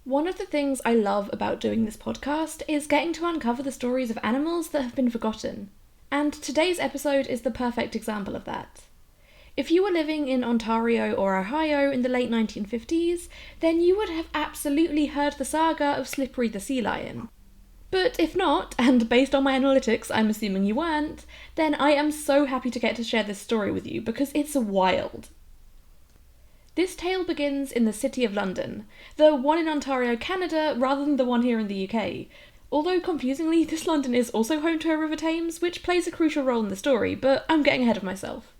One of the things I love about doing this podcast is getting to uncover the stories of animals that have been forgotten. And today's episode is the perfect example of that. If you were living in Ontario or Ohio in the late 1950s, then you would have absolutely heard the saga of Slippery the sea lion. But if not, and based on my analytics I'm assuming you weren't, then I am so happy to get to share this story with you because it's wild. This tale begins in the City of London, the one in Ontario, Canada, rather than the one here in the UK. Although, confusingly, this London is also home to a River Thames, which plays a crucial role in the story, but I'm getting ahead of myself.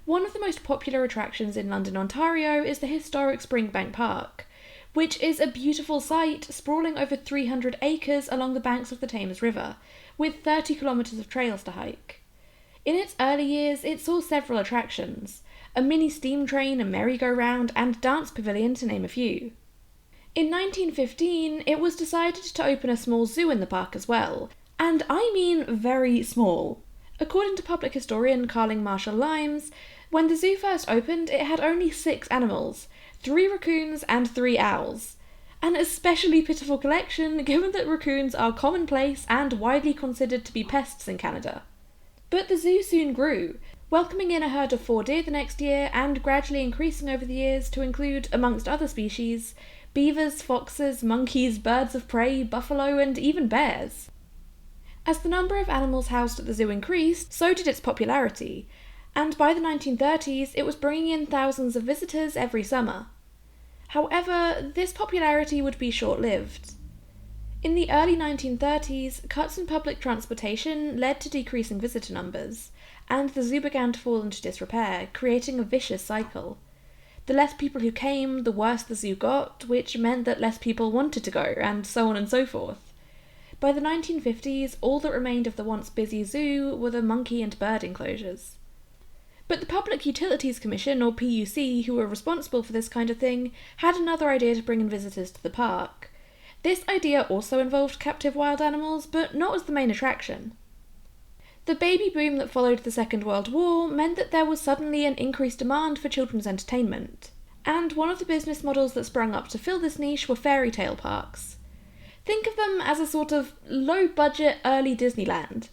One of the most popular attractions in London, Ontario is the historic Springbank Park, which is a beautiful site sprawling over 300 acres along the banks of the Thames River, with 30 kilometres of trails to hike. In its early years, it saw several attractions: a mini steam train, a merry-go-round, and dance pavilion, to name a few. In 1915, it was decided to open a small zoo in the park as well, and I mean very small. According to public historian Carling Marshall Limes, when the zoo first opened, it had only 6 animals, 3 raccoons and 3 owls. An especially pitiful collection, given that raccoons are commonplace and widely considered to be pests in Canada. But the zoo soon grew, welcoming in a herd of 4 deer the next year and gradually increasing over the years to include, amongst other species, beavers, foxes, monkeys, birds of prey, buffalo, and even bears. As the number of animals housed at the zoo increased, so did its popularity, and by the 1930s it was bringing in thousands of visitors every summer. However, this popularity would be short-lived. In the early 1930s, cuts in public transportation led to decreasing visitor numbers, and the zoo began to fall into disrepair, creating a vicious cycle. The less people who came, the worse the zoo got, which meant that less people wanted to go, and so on and so forth. By the 1950s, all that remained of the once busy zoo were the monkey and bird enclosures. But the Public Utilities Commission, or PUC, who were responsible for this kind of thing, had another idea to bring in visitors to the park. This idea also involved captive wild animals, but not as the main attraction. The baby boom that followed the Second World War meant that there was suddenly an increased demand for children's entertainment, and one of the business models that sprung up to fill this niche were fairy tale parks. Think of them as a sort of low-budget early Disneyland.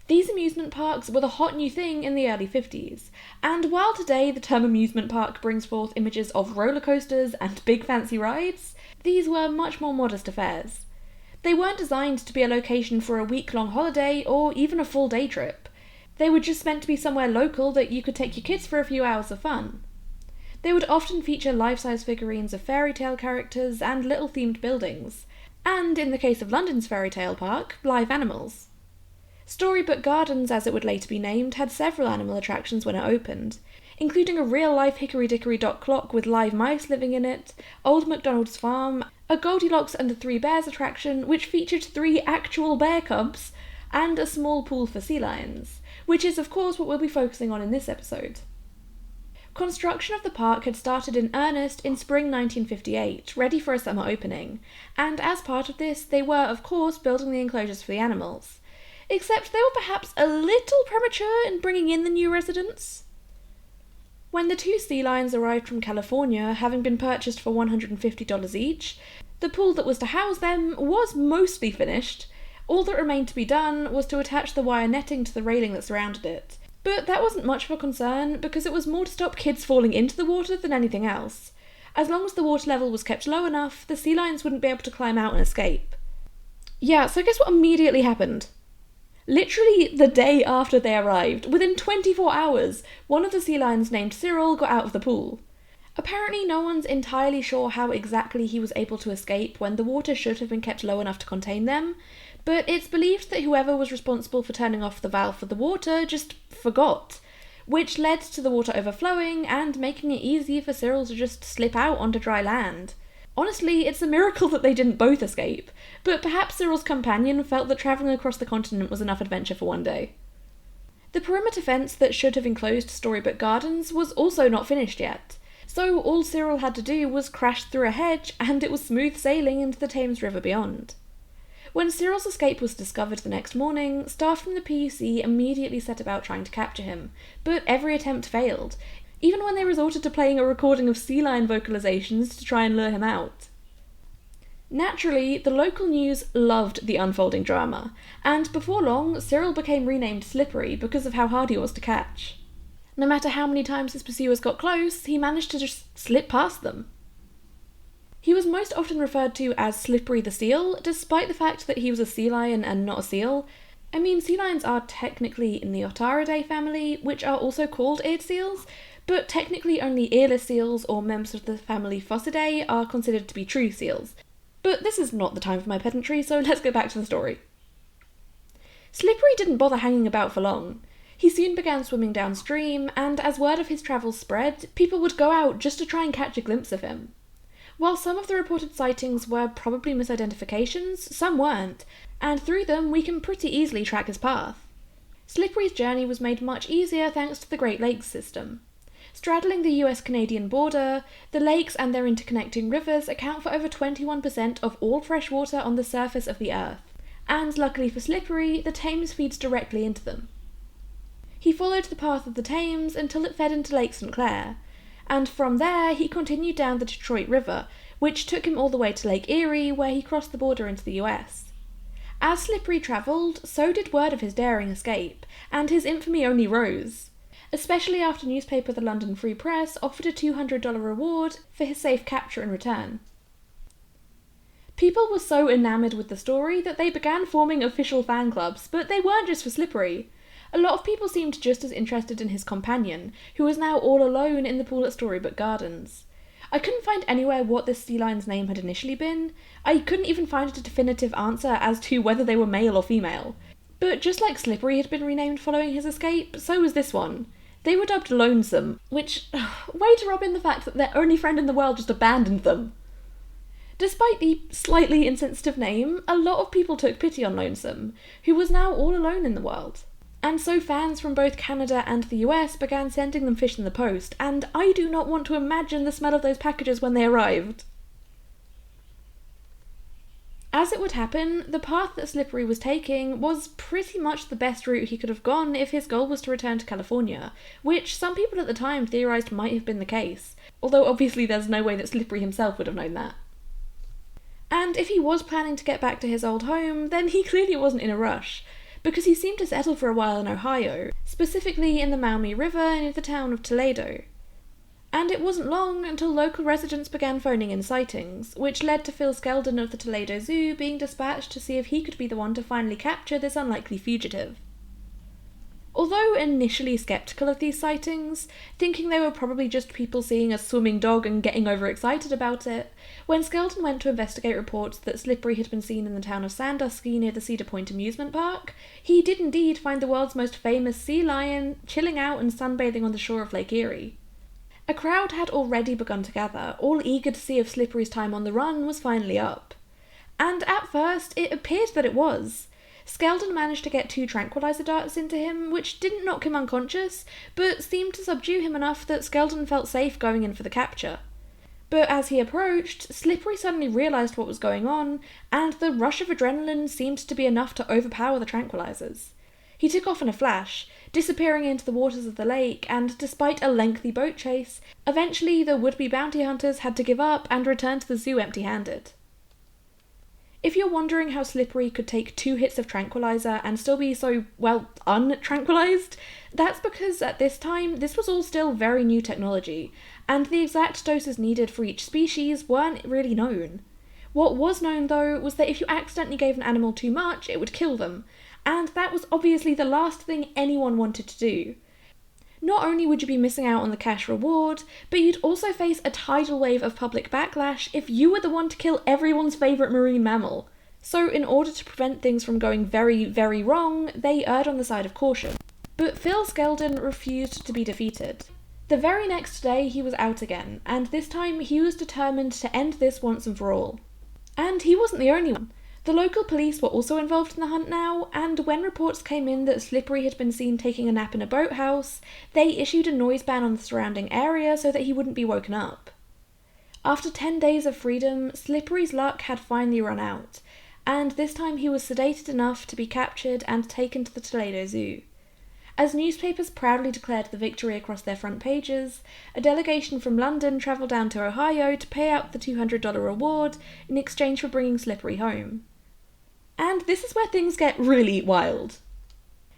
These amusement parks were the hot new thing in the early 50s, and while today the term amusement park brings forth images of roller coasters and big fancy rides, these were much more modest affairs. They weren't designed to be a location for a week-long holiday or even a full day trip. They were just meant to be somewhere local that you could take your kids for a few hours of fun. They would often feature life-size figurines of fairy tale characters and little themed buildings, and in the case of London's fairy tale park, live animals. Storybook Gardens, as it would later be named, had several animal attractions when it opened, including a real-life hickory-dickory dock clock with live mice living in it, Old MacDonald's farm, a Goldilocks and the 3 Bears attraction which featured 3 actual bear cubs, and a small pool for sea lions, which is of course what we'll be focusing on in this episode. Construction of the park had started in earnest in spring 1958, ready for a summer opening, and as part of this they were of course building the enclosures for the animals. Except they were perhaps a little premature in bringing in the new residents. When the 2 sea lions arrived from California, having been purchased for $150 each, the pool that was to house them was mostly finished. All that remained to be done was to attach the wire netting to the railing that surrounded it. But that wasn't much of a concern, because it was more to stop kids falling into the water than anything else. As long as the water level was kept low enough, the sea lions wouldn't be able to climb out and escape. Yeah, so guess what immediately happened? Literally the day after they arrived, within 24 hours, one of the sea lions named Cyril got out of the pool. Apparently no one's entirely sure how exactly he was able to escape when the water should have been kept low enough to contain them, but it's believed that whoever was responsible for turning off the valve for the water just forgot, which led to the water overflowing and making it easy for Cyril to just slip out onto dry land. Honestly, it's a miracle that they didn't both escape, but perhaps Cyril's companion felt that travelling across the continent was enough adventure for one day. The perimeter fence that should have enclosed Storybook Gardens was also not finished yet, so all Cyril had to do was crash through a hedge and it was smooth sailing into the Thames River beyond. When Cyril's escape was discovered the next morning, staff from the PUC immediately set about trying to capture him, but every attempt failed, even when they resorted to playing a recording of sea lion vocalizations to try and lure him out. Naturally, the local news loved the unfolding drama, and before long, Cyril became renamed Slippery because of how hard he was to catch. No matter how many times his pursuers got close, he managed to just slip past them. He was most often referred to as Slippery the Seal, despite the fact that he was a sea lion and not a seal. I mean, sea lions are technically in the Otaridae family, which are also called eared seals, but technically only earless seals or members of the family Phocidae are considered to be true seals. But this is not the time for my pedantry, so let's get back to the story. Slippery didn't bother hanging about for long. He soon began swimming downstream, and as word of his travels spread, people would go out just to try and catch a glimpse of him. While some of the reported sightings were probably misidentifications, some weren't, and through them we can pretty easily track his path. Slippery's journey was made much easier thanks to the Great Lakes system. Straddling the US-Canadian border, the lakes and their interconnecting rivers account for over 21% of all fresh water on the surface of the Earth, and luckily for Slippery, the Thames feeds directly into them. He followed the path of the Thames until it fed into Lake St. Clair, and from there he continued down the Detroit River, which took him all the way to Lake Erie, where he crossed the border into the US. As Slippery travelled, so did word of his daring escape, and his infamy only rose, especially after newspaper The London Free Press offered a $200 reward for his safe capture and return. People were so enamoured with the story that they began forming official fan clubs, but they weren't just for Slippery. A lot of people seemed just as interested in his companion, who was now all alone in the pool at Storybook Gardens. I couldn't find anywhere what this sea lion's name had initially been. I couldn't even find a definitive answer as to whether they were male or female. But just like Slippery had been renamed following his escape, so was this one. They were dubbed Lonesome, which, way to rub in the fact that their only friend in the world just abandoned them. Despite the slightly insensitive name, a lot of people took pity on Lonesome, who was now all alone in the world. And so fans from both Canada and the US began sending them fish in the post, and I do not want to imagine the smell of those packages when they arrived. As it would happen, the path that Slippery was taking was pretty much the best route he could have gone if his goal was to return to California, which some people at the time theorised might have been the case, although obviously there's no way that Slippery himself would have known that. And if he was planning to get back to his old home, then he clearly wasn't in a rush, because he seemed to settle for a while in Ohio, specifically in the Maumee River near the town of Toledo. And it wasn't long until local residents began phoning in sightings, which led to Phil Skeldon of the Toledo Zoo being dispatched to see if he could be the one to finally capture this unlikely fugitive. Although initially sceptical of these sightings, thinking they were probably just people seeing a swimming dog and getting overexcited about it, when Skeldon went to investigate reports that Slippery had been seen in the town of Sandusky near the Cedar Point amusement park, he did indeed find the world's most famous sea lion chilling out and sunbathing on the shore of Lake Erie. A crowd had already begun to gather, all eager to see if Slippery's time on the run was finally up. And at first, it appeared that it was. Skeldon managed to get 2 tranquilizer darts into him, which didn't knock him unconscious, but seemed to subdue him enough that Skeldon felt safe going in for the capture. But as he approached, Slippery suddenly realised what was going on, and the rush of adrenaline seemed to be enough to overpower the tranquilizers. He took off in a flash, disappearing into the waters of the lake, and despite a lengthy boat chase, eventually the would-be bounty hunters had to give up and return to the zoo empty-handed. If you're wondering how Slippery could take 2 hits of tranquilizer and still be so, well, untranquilized, that's because at this time, this was all still very new technology, and the exact doses needed for each species weren't really known. What was known, though, was that if you accidentally gave an animal too much, it would kill them, and that was obviously the last thing anyone wanted to do. Not only would you be missing out on the cash reward, but you'd also face a tidal wave of public backlash if you were the one to kill everyone's favourite marine mammal. So in order to prevent things from going very, very wrong, they erred on the side of caution. But Phil Skeldon refused to be defeated. The very next day he was out again, and this time he was determined to end this once and for all. And he wasn't the only one. The local police were also involved in the hunt now, and when reports came in that Slippery had been seen taking a nap in a boathouse, they issued a noise ban on the surrounding area so that he wouldn't be woken up. After 10 days of freedom, Slippery's luck had finally run out, and this time he was sedated enough to be captured and taken to the Toledo Zoo. As newspapers proudly declared the victory across their front pages, a delegation from London travelled down to Ohio to pay out the $200 reward in exchange for bringing Slippery home. And this is where things get really wild.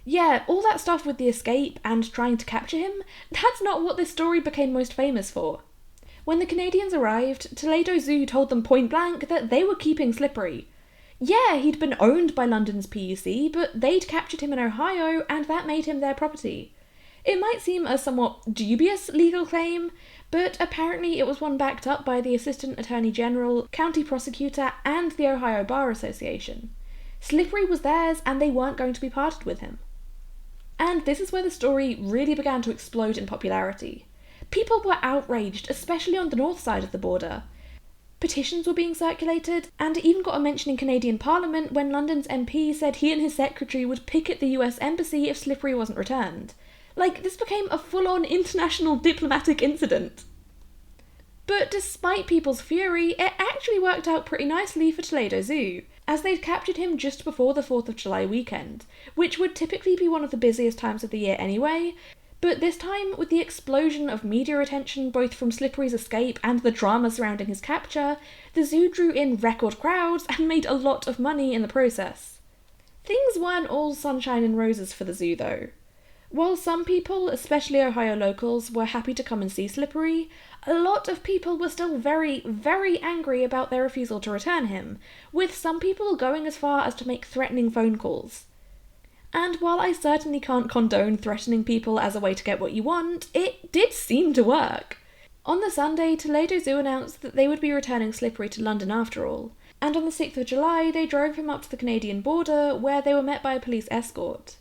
Yeah, all that stuff with the escape and trying to capture him, that's not what this story became most famous for. When the Canadians arrived, Toledo Zoo told them point blank that they were keeping Slippery. Yeah, he'd been owned by London's PUC, but they'd captured him in Ohio and that made him their property. It might seem a somewhat dubious legal claim, but apparently it was one backed up by the Assistant Attorney General, County Prosecutor, and the Ohio Bar Association. Slippery was theirs and they weren't going to be parted with him. And this is where the story really began to explode in popularity. People were outraged, especially on the north side of the border. Petitions were being circulated, and it even got a mention in Canadian Parliament when London's MP said he and his secretary would picket the US Embassy if Slippery wasn't returned. Like, this became a full-on international diplomatic incident. But despite people's fury, it actually worked out pretty nicely for Toledo Zoo, as they'd captured him just before the 4th of July weekend, which would typically be one of the busiest times of the year anyway, but this time, with the explosion of media attention both from Slippery's escape and the drama surrounding his capture, the zoo drew in record crowds and made a lot of money in the process. Things weren't all sunshine and roses for the zoo though. While some people, especially Ohio locals, were happy to come and see Slippery, a lot of people were still very, very angry about their refusal to return him, with some people going as far as to make threatening phone calls. And while I certainly can't condone threatening people as a way to get what you want, it did seem to work. On the Sunday, Toledo Zoo announced that they would be returning Slippery to London after all, and on the 6th of July they drove him up to the Canadian border where they were met by a police escort.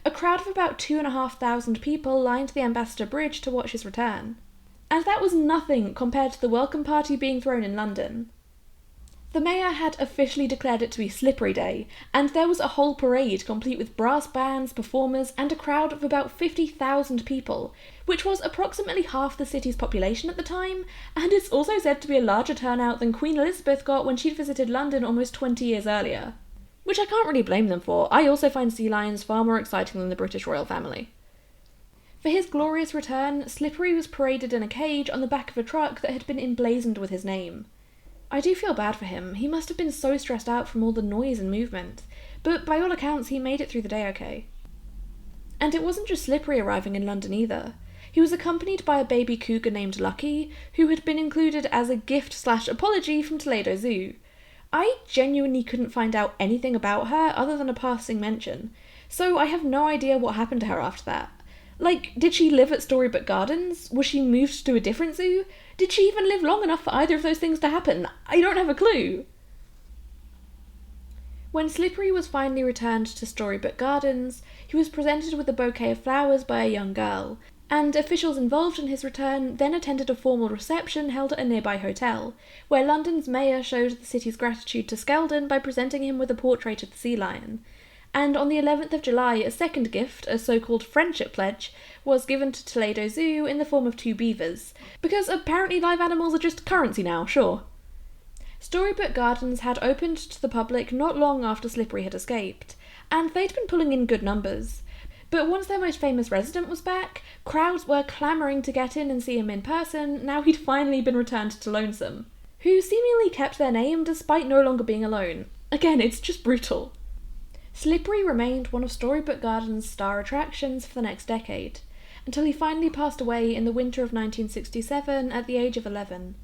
A crowd of about 2,500 people lined the Ambassador Bridge to watch his return. And that was nothing compared to the welcome party being thrown in London. The mayor had officially declared it to be Slippery Day, and there was a whole parade complete with brass bands, performers, and a crowd of about 50,000 people, which was approximately half the city's population at the time, and it's also said to be a larger turnout than Queen Elizabeth got when she'd visited London almost 20 years earlier. Which I can't really blame them for. I also find sea lions far more exciting than the British royal family. For his glorious return, Slippery was paraded in a cage on the back of a truck that had been emblazoned with his name. I do feel bad for him. He must have been so stressed out from all the noise and movement, but by all accounts he made it through the day okay. And it wasn't just Slippery arriving in London either. He was accompanied by a baby cougar named Lucky, who had been included as a gift/apology from Toledo Zoo. I genuinely couldn't find out anything about her other than a passing mention, so I have no idea what happened to her after that. Like, did she live at Storybook Gardens? Was she moved to a different zoo? Did she even live long enough for either of those things to happen? I don't have a clue. When Slippery was finally returned to Storybook Gardens, he was presented with a bouquet of flowers by a young girl, and officials involved in his return then attended a formal reception held at a nearby hotel, where London's mayor showed the city's gratitude to Skeldon by presenting him with a portrait of the sea lion. And on the 11th of July, a second gift, a so-called friendship pledge, was given to Toledo Zoo in the form of 2 beavers, because apparently live animals are just currency now, sure. Storybook Gardens had opened to the public not long after Slippery had escaped, and they'd been pulling in good numbers. But once their most famous resident was back, crowds were clamouring to get in and see him in person now he'd finally been returned to Lonesome, who seemingly kept their name despite no longer being alone. Again, it's just brutal. Slippery remained one of Storybook Gardens' star attractions for the next decade, until he finally passed away in the winter of 1967 at the age of 11.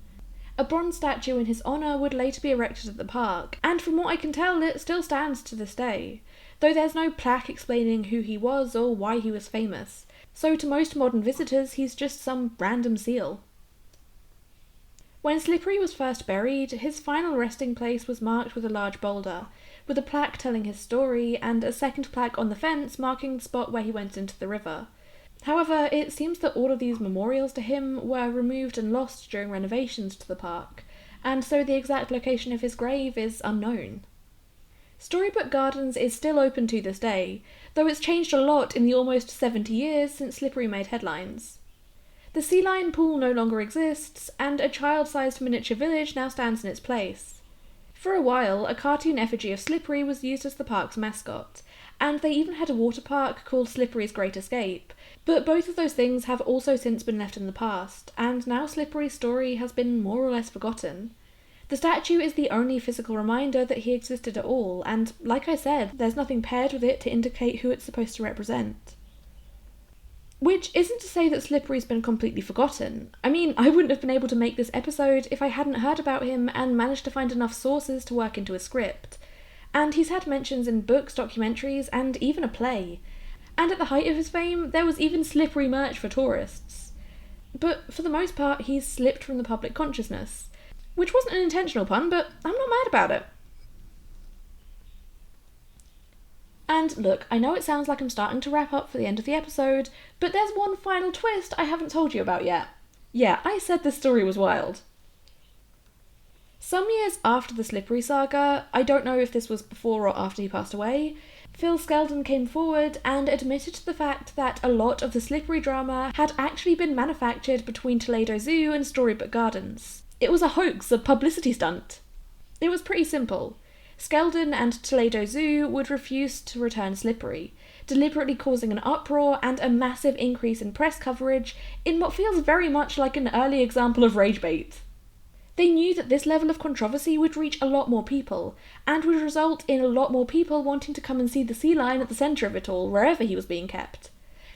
A bronze statue in his honour would later be erected at the park, and from what I can tell it still stands to this day, though there's no plaque explaining who he was or why he was famous, so to most modern visitors he's just some random seal. When Slippery was first buried, his final resting place was marked with a large boulder, with a plaque telling his story and a second plaque on the fence marking the spot where he went into the river. However, it seems that all of these memorials to him were removed and lost during renovations to the park, and so the exact location of his grave is unknown. Storybook Gardens is still open to this day, though it's changed a lot in the almost 70 years since Slippery made headlines. The sea lion pool no longer exists, and a child-sized miniature village now stands in its place. For a while, a cartoon effigy of Slippery was used as the park's mascot, and they even had a water park called Slippery's Great Escape. But both of those things have also since been left in the past, and now Slippery's story has been more or less forgotten. The statue is the only physical reminder that he existed at all, and like I said, there's nothing paired with it to indicate who it's supposed to represent. Which isn't to say that Slippery's been completely forgotten. I mean, I wouldn't have been able to make this episode if I hadn't heard about him and managed to find enough sources to work into a script. And he's had mentions in books, documentaries, and even a play. And at the height of his fame, there was even Slippery merch for tourists. But for the most part, he's slipped from the public consciousness. Which wasn't an intentional pun, but I'm not mad about it. And look, I know it sounds like I'm starting to wrap up for the end of the episode, but there's one final twist I haven't told you about yet. Yeah, I said this story was wild. Some years after the Slippery saga, I don't know if this was before or after he passed away, Phil Skeldon came forward and admitted to the fact that a lot of the Slippery drama had actually been manufactured between Toledo Zoo and Storybook Gardens. It was a hoax, a publicity stunt. It was pretty simple. Skeldon and Toledo Zoo would refuse to return Slippery, deliberately causing an uproar and a massive increase in press coverage in what feels very much like an early example of rage bait. They knew that this level of controversy would reach a lot more people, and would result in a lot more people wanting to come and see the sea lion at the centre of it all, wherever he was being kept.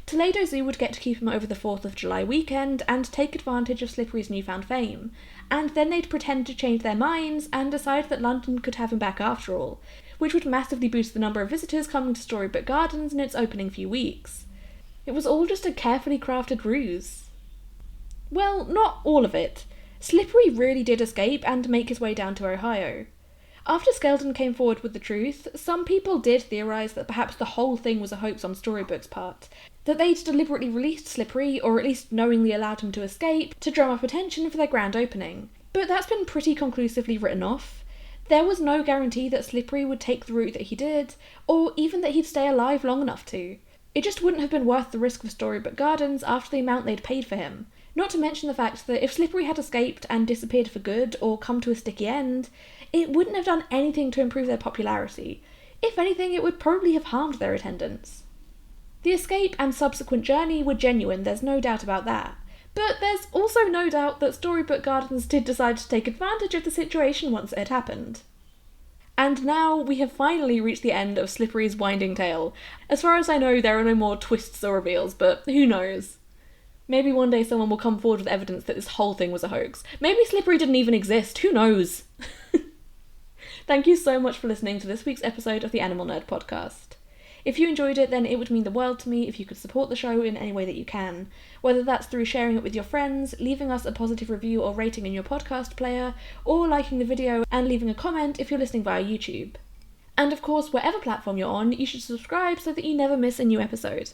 Toledo Zoo would get to keep him over the 4th of July weekend and take advantage of Slippery's newfound fame, and then they'd pretend to change their minds and decide that London could have him back after all, which would massively boost the number of visitors coming to Storybook Gardens in its opening few weeks. It was all just a carefully crafted ruse. Well, not all of it. Slippery really did escape and make his way down to Ohio. After Skeldon came forward with the truth, some people did theorise that perhaps the whole thing was a hoax on Storybook's part, that they'd deliberately released Slippery, or at least knowingly allowed him to escape, to drum up attention for their grand opening. But that's been pretty conclusively written off. There was no guarantee that Slippery would take the route that he did, or even that he'd stay alive long enough to. It just wouldn't have been worth the risk for Storybook Gardens after the amount they'd paid for him. Not to mention the fact that if Slippery had escaped and disappeared for good, or come to a sticky end, it wouldn't have done anything to improve their popularity. If anything, it would probably have harmed their attendance. The escape and subsequent journey were genuine, there's no doubt about that. But there's also no doubt that Storybook Gardens did decide to take advantage of the situation once it had happened. And now we have finally reached the end of Slippery's winding tale. As far as I know, there are no more twists or reveals, but who knows? Maybe one day someone will come forward with evidence that this whole thing was a hoax. Maybe Slippery didn't even exist, who knows? Thank you so much for listening to this week's episode of the Animal Nerd Podcast. If you enjoyed it, then it would mean the world to me if you could support the show in any way that you can, whether that's through sharing it with your friends, leaving us a positive review or rating in your podcast player, or liking the video and leaving a comment if you're listening via YouTube. And of course, whatever platform you're on, you should subscribe so that you never miss a new episode.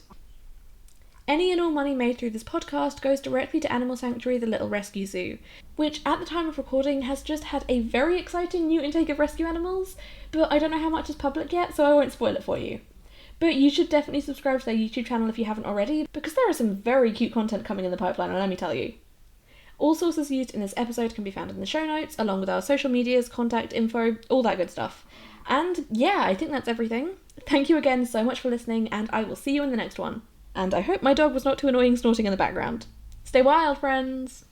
Any and all money made through this podcast goes directly to Animal Sanctuary The Little Rescue Zoo, which at the time of recording has just had a very exciting new intake of rescue animals, but I don't know how much is public yet, so I won't spoil it for you. But you should definitely subscribe to their YouTube channel if you haven't already, because there is some very cute content coming in the pipeline, let me tell you. All sources used in this episode can be found in the show notes, along with our social medias, contact info, all that good stuff. And yeah, I think that's everything. Thank you again so much for listening, and I will see you in the next one. And I hope my dog was not too annoying snorting in the background. Stay wild, friends!